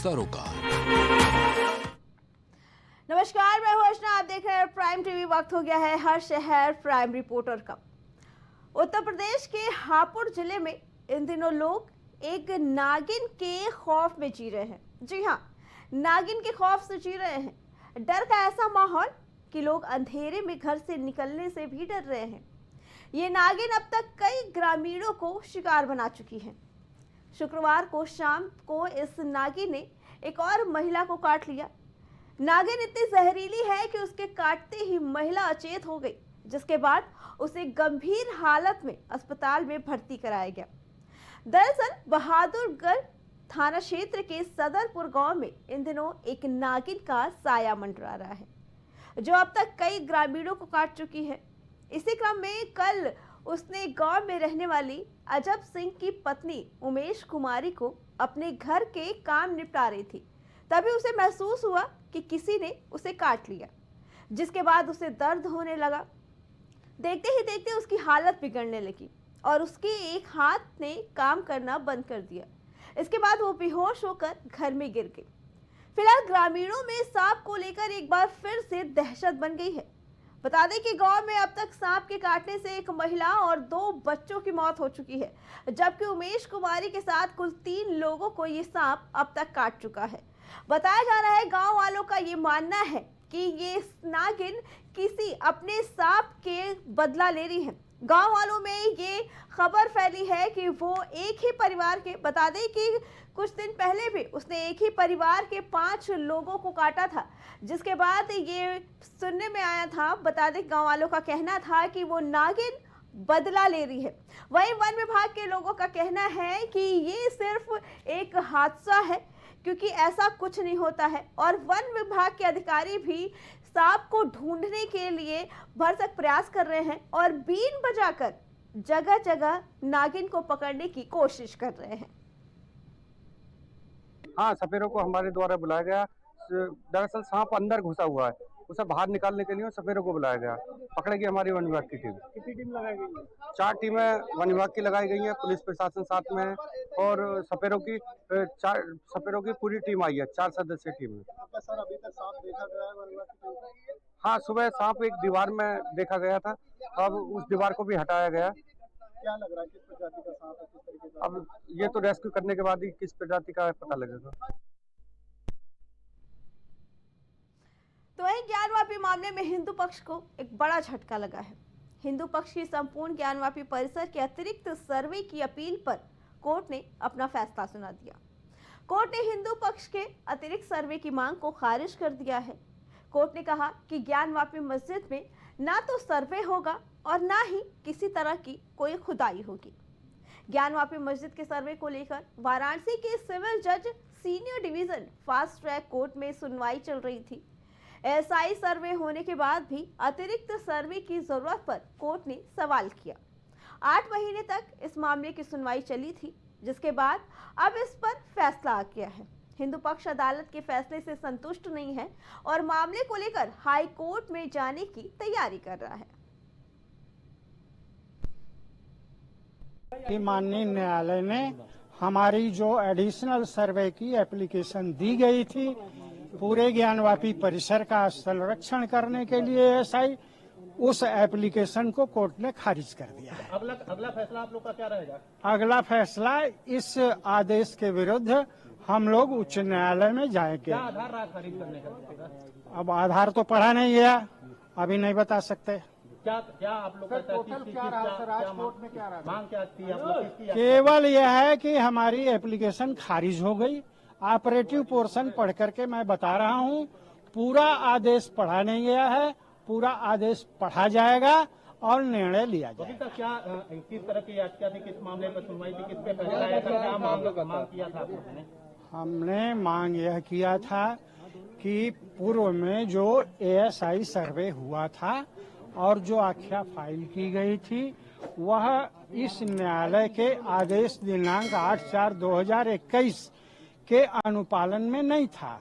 सरोकार। नमस्कार, मैं हूं अर्चना, आप देख रहे हैं प्राइम टीवी। वक्त हो गया है हर शहर प्राइम रिपोर्टर का। उत्तर प्रदेश के हापुड़ जिले में इन दिनों लोग एक नागिन के खौफ में जी रहे हैं। जी हाँ, नागिन के खौफ से जी रहे हैं। डर का ऐसा माहौल कि लोग अंधेरे में घर से निकलने से भी डर रहे हैं। ये नागिन अब तक कई ग्रामीणों को शिकार बना चुकी है। शुक्रवार को शाम को इस नागिन ने एक और महिला को काट लिया। नागिन इतनी जहरीली है कि उसके काटते ही महिला अचेत हो गई, जिसके बाद उसे गंभीर हालत में अस्पताल में भर्ती कराया गया। दरअसल बहादुरगढ़ थाना क्षेत्र के सदरपुर गांव में इन दिनों एक नागिन का साया मंडरा रहा है, जो अब तक कई ग्रामीणों को काट चुकी है। इसी क्रम में कल उसने गांव में रहने वाली अजब सिंह की पत्नी उमेश कुमारी को अपने घर के काम निपटा रही थी, तभी उसे महसूस हुआ कि किसी ने उसे काट लिया, जिसके बाद उसे दर्द होने लगा। देखते ही देखते उसकी हालत बिगड़ने लगी और उसके एक हाथ ने काम करना बंद कर दिया। इसके बाद वो बेहोश होकर घर में गिर गई। फिलहाल ग्रामीणों में सांप को लेकर एक बार फिर से दहशत बन गई है। बता दें कि गांव में अब तक सांप के काटने से एक महिला और 2 बच्चों की मौत हो चुकी है, जबकि उमेश कुमारी के साथ कुल 3 लोगों को ये सांप अब तक काट चुका है। बताया जा रहा है, गांव वालों का ये मानना है कि ये नागिन किसी अपने सांप के बदला ले रही है। गांव वालों में ये खबर फैली है कि वो एक ही परिवार के, बता दें कि कुछ दिन पहले भी उसने एक ही परिवार के 5 लोगों को काटा था, जिसके बाद ये सुनने में आया था। बता दें, गांव वालों का कहना था कि वो नागिन बदला ले रही है। वहीं वन विभाग के लोगों का कहना है कि ये सिर्फ एक हादसा है, क्योंकि ऐसा कुछ नहीं होता है। और वन विभाग के अधिकारी भी सांप को ढूंढने के लिए भरसक प्रयास कर रहे हैं और बीन बजाकर जगह जगह नागिन को पकड़ने की कोशिश कर रहे हैं। हाँ, सपेरों को हमारे द्वारा बुलाया गया। दरअसल सांप अंदर घुसा हुआ है, उसे बाहर निकालने के लिए सपेरों को बुलाया गया। पकड़ेगी हमारी वन विभाग की टीम। कितनी टीम लगाई गई है? 4 टीमें वन विभाग की लगाई गई हैं, पुलिस प्रशासन साथ में है और सपेरों की पूरी टीम आई है। 4 सदस्यीय टीम है। क्या सर अभी तक सांप देखा गया है वन विभाग की टीम से? हाँ, सुबह सांप एक दीवार में देखा गया था, अब उस दीवार को भी हटाया गया। क्या लग रहा है किस प्रजाति का सांप है, किस तरीके का? अब ये तो रेस्क्यू करने के बाद ही किस प्रजाति का पता लगेगा। तो वहीं ज्ञानवापी मामले में हिंदू पक्ष को एक बड़ा झटका लगा है। हिंदू पक्ष की संपूर्ण ज्ञानवापी परिसर के अतिरिक्त सर्वे की अपील पर कोर्ट ने अपना फैसला सुना दिया। कोर्ट ने हिंदू पक्ष के अतिरिक्त सर्वे की मांग को खारिज कर दिया है। कोर्ट ने कहा कि ज्ञानवापी मस्जिद में ना तो सर्वे होगा और ना ही किसी तरह की कोई खुदाई होगी। ज्ञानवापी मस्जिद के सर्वे को लेकर वाराणसी के सिविल जज senior division fast track court में सुनवाई चल रही थी। एसआई सर्वे होने के बाद भी अतिरिक्त सर्वे की जरूरत पर कोर्ट ने सवाल किया। 8 महीने तक इस मामले की सुनवाई चली थी, जिसके बाद अब इस पर फैसला आ गया है। हिंदू पक्ष अदालत के फैसले से संतुष्ट नहीं है और मामले को लेकर हाई कोर्ट में जाने की तैयारी कर रहा है। कि माननीय न्यायालय ने हमारी जो एडिशनल सर्वे की एप्लीकेशन दी गई थी पूरे ज्ञानवापी परिसर का संरक्षण करने के लिए एसआई, उस एप्लीकेशन को कोर्ट ने खारिज कर दिया है। अगला फैसला आप लोग का क्या रहेगा? अगला फैसला इस आदेश के विरुद्ध हम लोग उच्च न्यायालय में जाएंगे। क्या आधार रहा खारिज करने का? अब आधार तो पढ़ा नहीं गया, अभी नहीं बता सकते। क्या आप लोग मांग क्या थी आप लोग की? केवल यह है कि हमारी एप्लीकेशन खारिज हो गई। ऑपरेटिव पोर्शन पढ़ करके मैं बता रहा हूँ, पूरा आदेश पढ़ा नहीं गया है, पूरा आदेश पढ़ा जाएगा और निर्णय लिया जाएगा। क्या किस तरह की याचिका थी, किस मामले पर सुनवाई थी, किस पे फैसला आया था, क्या मांग किया था आपने? हमने मांग यह किया था कि पूर्व में जो एएसआई सर्वे हुआ था और जो आख्या फाइल की गई थी वह इस न्यायालय के आदेश दिनांक 8/4/2021 के अनुपालन में नहीं था।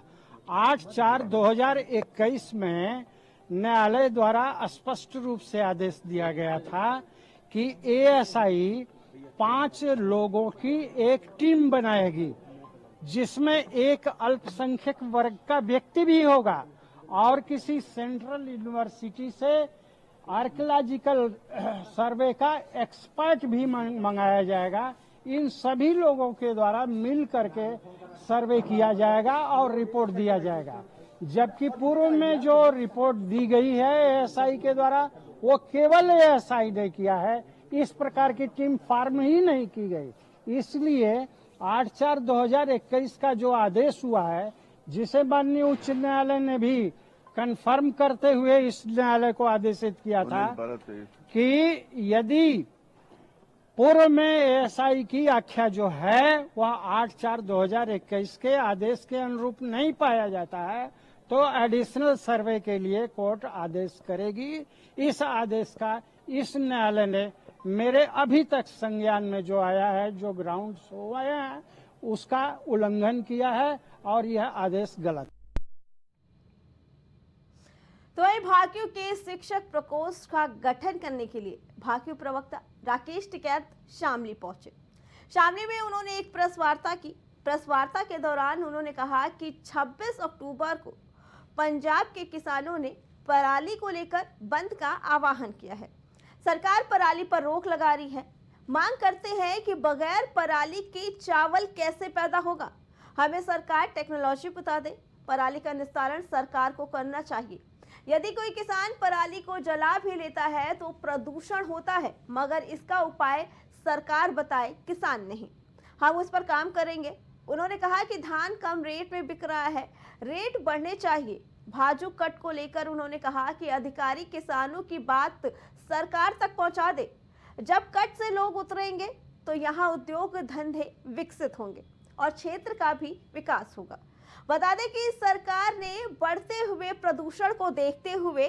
8/4/2021 में न्यायालय द्वारा स्पष्ट रूप से आदेश दिया गया था कि एएसआई 5 लोगों की एक टीम बनाएगी जिसमें एक अल्पसंख्यक वर्ग का व्यक्ति भी होगा और किसी सेंट्रल यूनिवर्सिटी से आर्कियोलॉजिकल सर्वे का एक्सपर्ट भी मंगाया जाएगा। इन सभी लोगों के द्वारा मिल करके सर्वे किया जाएगा और रिपोर्ट दिया जाएगा। जबकि पूर्व में जो रिपोर्ट दी गई है एएसआई के द्वारा, वो केवल एएसआई ने किया है, इस प्रकार की टीम फार्म ही नहीं की गई। इसलिए 8/4/2021 का जो आदेश हुआ है, जिसे माननीय उच्च न्यायालय ने भी कंफर्म करते हुए इस न्यायालय को आदेशित किया था कि यदि पूर्व में एएसआई की आख्या जो है वह 8/4/2021 के आदेश के अनुरूप नहीं पाया जाता है तो एडिशनल सर्वे के लिए कोर्ट आदेश करेगी। इस आदेश का इस न्यायालय ने मेरे अभी तक संज्ञान में जो आया है, जो ग्राउंड शो आया है, उसका उल्लंघन किया है और यह आदेश गलत। तो वही भाकियू के शिक्षक प्रकोष्ठ का गठन करने के लिए भाकियू प्रवक्ता राकेश टिकैत शामली पहुंचे। शामली में उन्होंने एक प्रेस वार्ता की। प्रेस वार्ता के दौरान उन्होंने कहा कि 26 अक्टूबर को पंजाब के किसानों ने पराली को लेकर बंद का आह्वान किया है। सरकार पराली पर रोक लगा रही है। मांग करते हैं कि बगैर पराली के चावल कैसे पैदा होगा। हमें सरकार टेक्नोलॉजी बता दे। पराली का निस्तारण सरकार को करना चाहिए। यदि कोई किसान पराली को जला भी लेता है तो प्रदूषण होता है, मगर इसका उपाय सरकार बताए, किसान नहीं। हम उस पर काम करेंगे। उन्होंने कहा कि धान कम रेट में बिक रहा है, रेट बढ़ने चाहिए। भाजू कट को लेकर उन्होंने कहा कि अधिकारी किसानों की बात सरकार तक पहुंचा दे। जब कट से लोग उतरेंगे तो यहाँ उद्योग धंधे विकसित होंगे और क्षेत्र का भी विकास होगा। बता दें कि सरकार ने बढ़ते हुए प्रदूषण को देखते हुए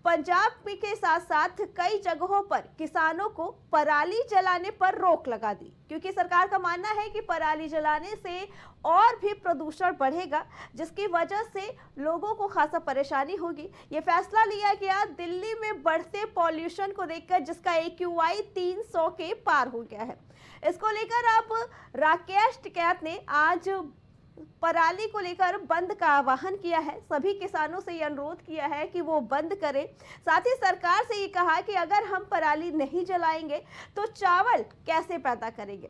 पंजाब के साथ साथ कई जगहों पर किसानों को पराली जलाने पर रोक लगा दी, क्योंकि सरकार का मानना है कि पराली जलाने से और भी प्रदूषण बढ़ेगा, जिसकी वजह से लोगों को खासा परेशानी होगी। ये फैसला लिया गया दिल्ली में बढ़ते पॉल्यूशन को देखकर, जिसका AQI 300 के पार हो गया है। इसको लेकर अब राकेश टिकैत ने आज पराली को लेकर बंद का आह्वान किया है। सभी किसानों से ये अनुरोध किया है कि वो बंद करें। साथ ही सरकार से ये कहा कि अगर हम पराली नहीं जलाएंगे तो चावल कैसे पैदा करेंगे।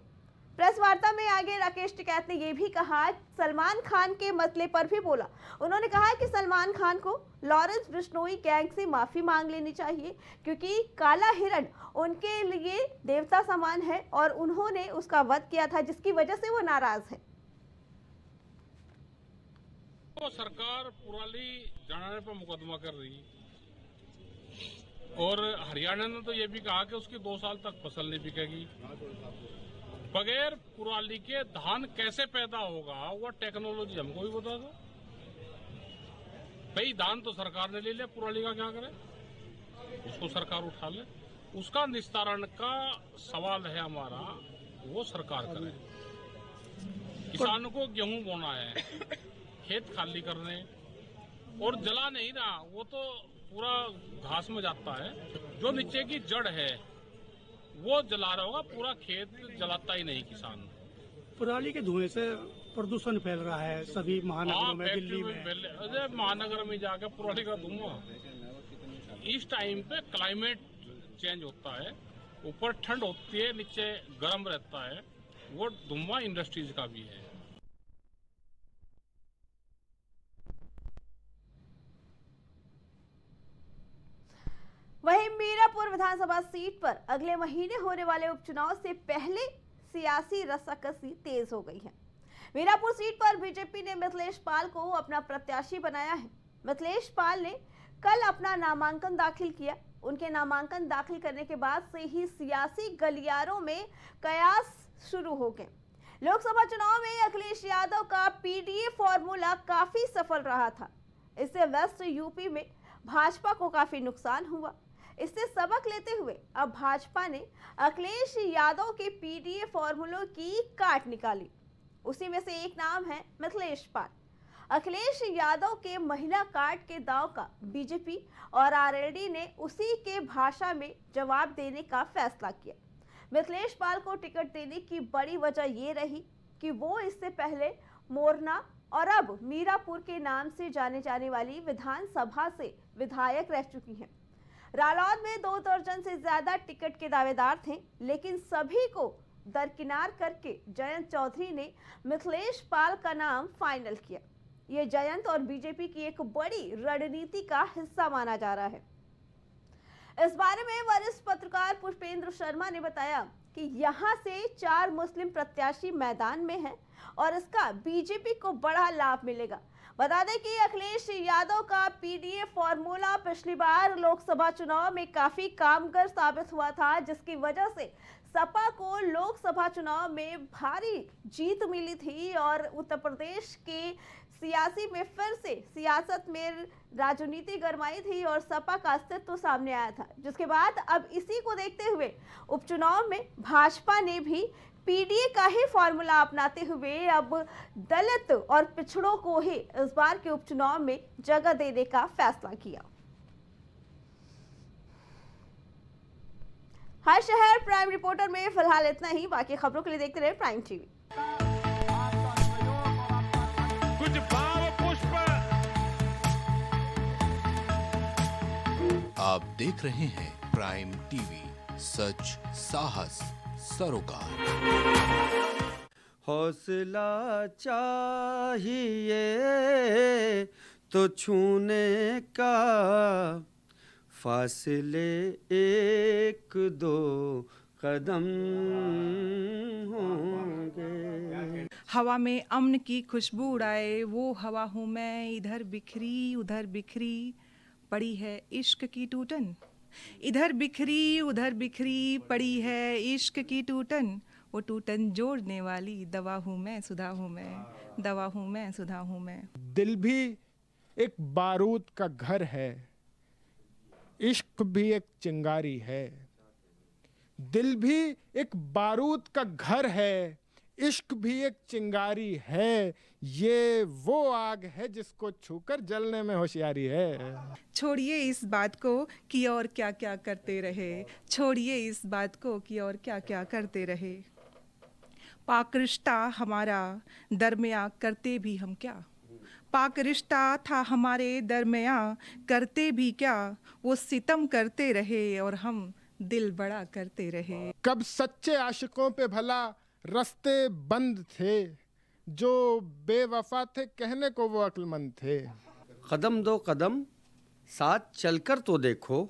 प्रेस वार्ता में आगे राकेश टिकैत ने यह भी कहा, सलमान खान के मसले पर भी बोला। उन्होंने कहा कि सलमान खान को लॉरेंस बिश्नोई गैंग से माफी मांग लेनी चाहिए, क्योंकि काला हिरण उनके लिए देवता समान है और उन्होंने उसका वध किया था, जिसकी वजह से वो नाराज है। तो सरकार पराली जलाने पर मुकदमा कर रही और हरियाणा ने तो ये भी कहा कि उसकी 2 साल तक फसल नहीं बिकेगी। बगैर पराली के धान कैसे पैदा होगा, वो टेक्नोलॉजी हमको भी बता दो भाई। धान तो सरकार ने ले लिया, पराली का क्या करे, उसको सरकार उठा ले। उसका निस्तारण का सवाल है हमारा, वो सरकार करे। किसानों को गेहूं बोना है, खेत खाली करने और जला नहीं रहा, वो तो पूरा घास में जाता है। जो नीचे की जड़ है वो जला रहा होगा, पूरा खेत जलाता ही नहीं किसान। पराली के धुएं से प्रदूषण फैल रहा है सभी महानगरों में, दिल्ली में। अरे महानगर में जाकर पराली का धुआं, इस टाइम पे क्लाइमेट चेंज होता है, ऊपर ठंड होती है, नीचे गर्म रहता है, वो धुआं इंडस्ट्रीज का भी है। वहीं मीरापुर विधानसभा सीट पर अगले महीने होने वाले उपचुनाव से पहले सियासी रस्साकसी तेज हो गई है। मीरापुर सीट पर बीजेपी ने मिथिलेश पाल को अपना प्रत्याशी बनाया है। मिथिलेश पाल ने कल अपना नामांकन दाखिल किया। उनके नामांकन दाखिल करने के बाद से ही सियासी गलियारों में कयास शुरू हो गए। लोकसभा चुनाव में अखिलेश यादव का पीडीए फॉर्मूला काफी सफल रहा था। इससे वेस्ट यूपी में भाजपा को काफी नुकसान हुआ। इससे सबक लेते हुए अब भाजपा ने अखिलेश यादव के पीडीए फॉर्मूलों की काट निकाली। उसी में से एक नाम है मिथिलेश पाल। अखिलेश यादव के महिला कार्ड के दाव का बीजेपी और आरएलडी ने उसी के भाषा में जवाब देने का फैसला किया। मिथिलेश पाल को टिकट देने की बड़ी वजह ये रही कि वो इससे पहले मोरना और अब मीरापुर के नाम से जाने जाने वाली विधानसभा से विधायक रह चुकी हैं। रालौद में 2 दर्जन से ज्यादा टिकट के दावेदार थे, लेकिन सभी को दरकिनार करके जयंत चौधरी ने मिथिलेश पाल का नाम फाइनल किया। ये जयंत और बीजेपी की एक बड़ी रणनीति का हिस्सा माना जा रहा है। इस बारे में वरिष्ठ पत्रकार पुष्पेंद्र शर्मा ने बताया कि यहां से 4 मुस्लिम प्रत्याशी मैदान में हैं और इसका बीजेपी को बड़ा लाभ मिलेगा। बता दें कि अखिलेश यादव का पीडीए फॉर्मूला पिछली बार लोकसभा चुनाव में काफी कारगर साबित हुआ था, जिसकी वजह से सपा को लोकसभा चुनाव में भारी जीत मिली थी और उत्तर प्रदेश के सियासी में फिर से सियासत में राजनीति गरमाई थी और सपा का अस्तित्व सामने आया था, जिसके बाद अब इसी को देखते हुए उपचुनाव में भाजपा ने भी पीडीए का ही फॉर्मूला अपनाते हुए अब दलित और पिछड़ों को ही इस बार के उपचुनाव में जगह देने का फैसला किया। हर शहर प्राइम रिपोर्टर में फिलहाल इतना ही। बाकी खबरों के लिए देखते रहे प्राइम टीवी। कुछ भाव पुष्प। आप देख रहे हैं प्राइम टीवी, सच साहस सरोकार। हौसला चाहिए तो छूने का, फासले 1-2 कदम होंगे। हवा में अमन की खुशबू उड़ाए वो हवा हूँ मैं, इधर बिखरी उधर बिखरी पड़ी है इश्क की टूटन। इधर बिखरी उधर बिखरी पड़ी है इश्क की टूटन। वो टूटन जोड़ने वाली दवा हूँ मैं, सुधा हूँ मैं, दवा हूँ मैं, सुधा हूँ मैं। दिल भी एक बारूद का घर है, इश्क भी एक चिंगारी है। दिल भी एक बारूद का घर है, इश्क भी एक चिंगारी है। ये वो आग है जिसको छूकर जलने में होशियारी है। छोड़िए इस बात को कि और क्या क्या करते रहे, छोड़िए इस बात को कि और क्या क्या करते रहे। पाक रिश्ता हमारा दरमिया करते भी हम क्या, पाक रिश्ता था हमारे दरमिया करते भी क्या। वो सितम करते रहे और हम दिल बड़ा करते रहे। कब सच्चे आशिकों पे भला रास्ते बंद थे, जो बेवफा थे कहने को वो अक्लमंद थे। कदम 2 कदम साथ चलकर तो देखो,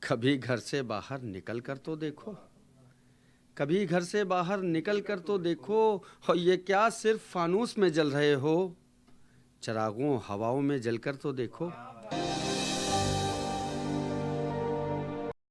कभी घर से बाहर निकल कर तो देखो, कभी घर से बाहर निकल कर तो देखो। और ये क्या सिर्फ फानूस में जल रहे हो, चरागों हवाओं में जलकर तो देखो।